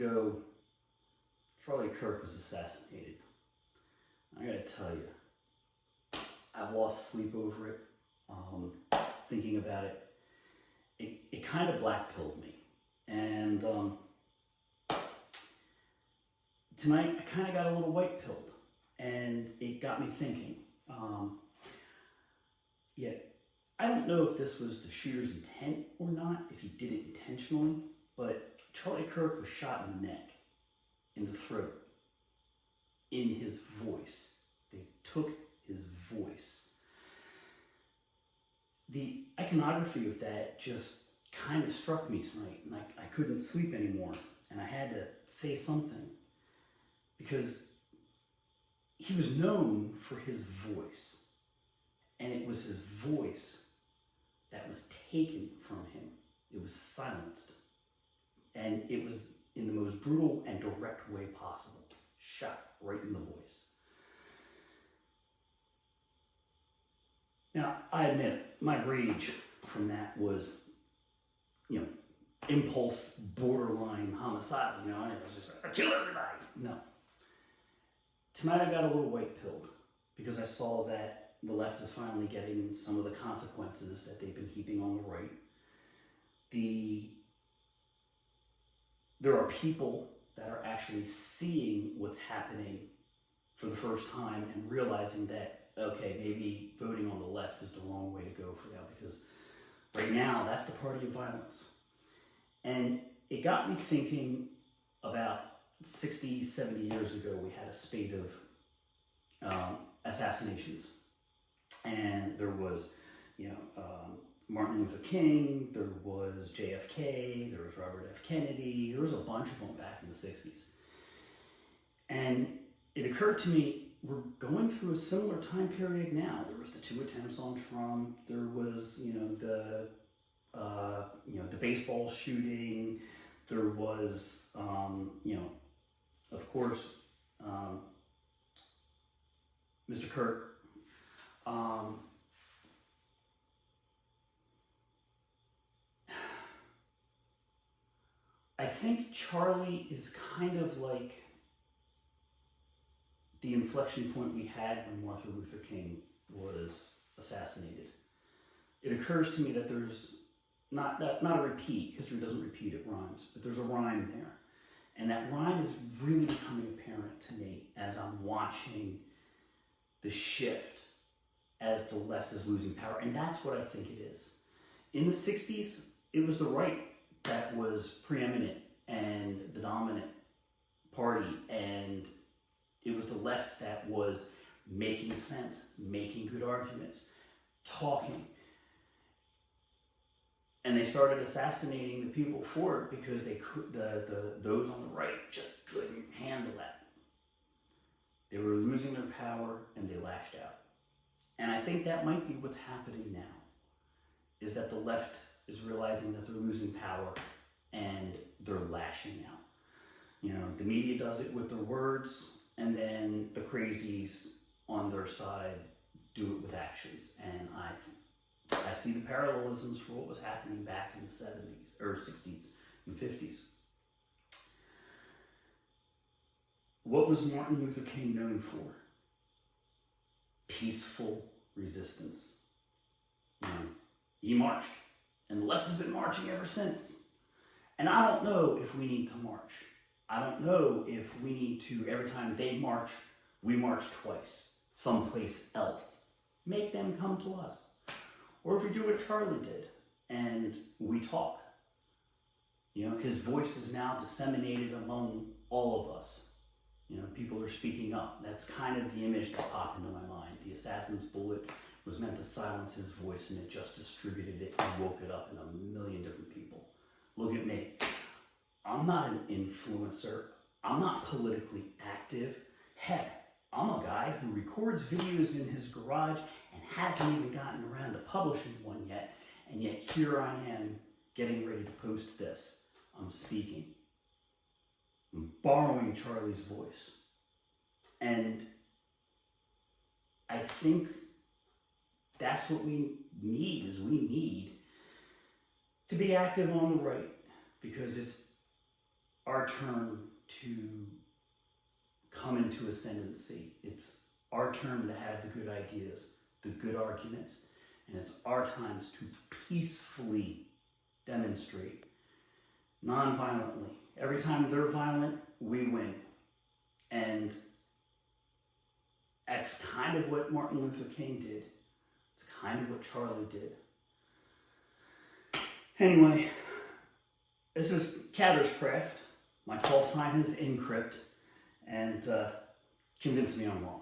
ago, Charlie Kirk was assassinated. I gotta tell you, I've lost sleep over it, thinking about it. It kind of black-pilled me. And tonight, I kind of got a little white-pilled. And it got me thinking. I don't know if this was the shooter's intent or not, if he did it intentionally, but Charlie Kirk was shot in the neck, in the throat, in his voice. They took his voice. The iconography of that just kind of struck me tonight, and I couldn't sleep anymore, and I had to say something, because he was known for his voice, and it was his voice that was taken from him. It was silenced, and it was in the most brutal and direct way possible, shot right in the voice. Now, I admit, my rage from that was, impulse, borderline homicidal, and it was just like, I kill everybody. No. Tonight I got a little white-pilled because I saw that the left is finally getting some of the consequences that they've been heaping on the right. There are people that are actually seeing what's happening for the first time and realizing that, okay, maybe voting on the left is the wrong way to go for now, because right now that's the party of violence. And it got me thinking about 60, 70 years ago, we had a spate of assassinations. And there was, Martin Luther King, there was JFK, there was Robert F. Kennedy, there was a bunch of them back in the 60s. And it occurred to me, we're going through a similar time period now. There was the 2 attempts on Trump, there was, the baseball shooting, there was, of course, Mr. Kirk. I think Charlie is kind of like the inflection point we had when Martin Luther King was assassinated. It occurs to me that there's not a repeat, because he doesn't repeat, it rhymes, but there's a rhyme there. And that rhyme is really becoming apparent to me as I'm watching the shift as the left is losing power. And that's what I think it is. In the 60s, it was the right that was preeminent and the dominant party, and it was the left that was making sense, making good arguments, talking. And they started assassinating the people for it because they could, those on the right just couldn't handle that. They were losing their power and they lashed out. And I think that might be what's happening now, is that the left is realizing that they're losing power and they're lashing out. The media does it with their words, and then the crazies on their side do it with actions. And I see the parallelisms for what was happening back in the 70s or 60s and 50s. What was Martin Luther King known for? Peaceful resistance. He marched, and the left has been marching ever since. And I don't know if we need to march. I don't know if we need to, every time they march, we march twice, someplace else. Make them come to us. Or if we do what Charlie did, and we talk. His voice is now disseminated among all of us. People are speaking up. That's kind of the image that popped into my mind. The assassin's bullet was meant to silence his voice, and it just distributed it and woke it up in a million different people. Look at me. I'm not an influencer. I'm not politically active. Heck, I'm a guy who records videos in his garage and hasn't even gotten around to publishing one yet, and yet here I am getting ready to post this. I'm speaking. I'm borrowing Charlie's voice. And I think that's what we need, is we need to be active on the right, because our turn to come into ascendancy. It's our turn to have the good ideas, the good arguments, and it's our times to peacefully demonstrate, non-violently. Every time they're violent, we win. And that's kind of what Martin Luther King did. It's kind of what Charlie did. Anyway, this is Catter's Craft. My call sign is Encrypt, and convince me I'm wrong.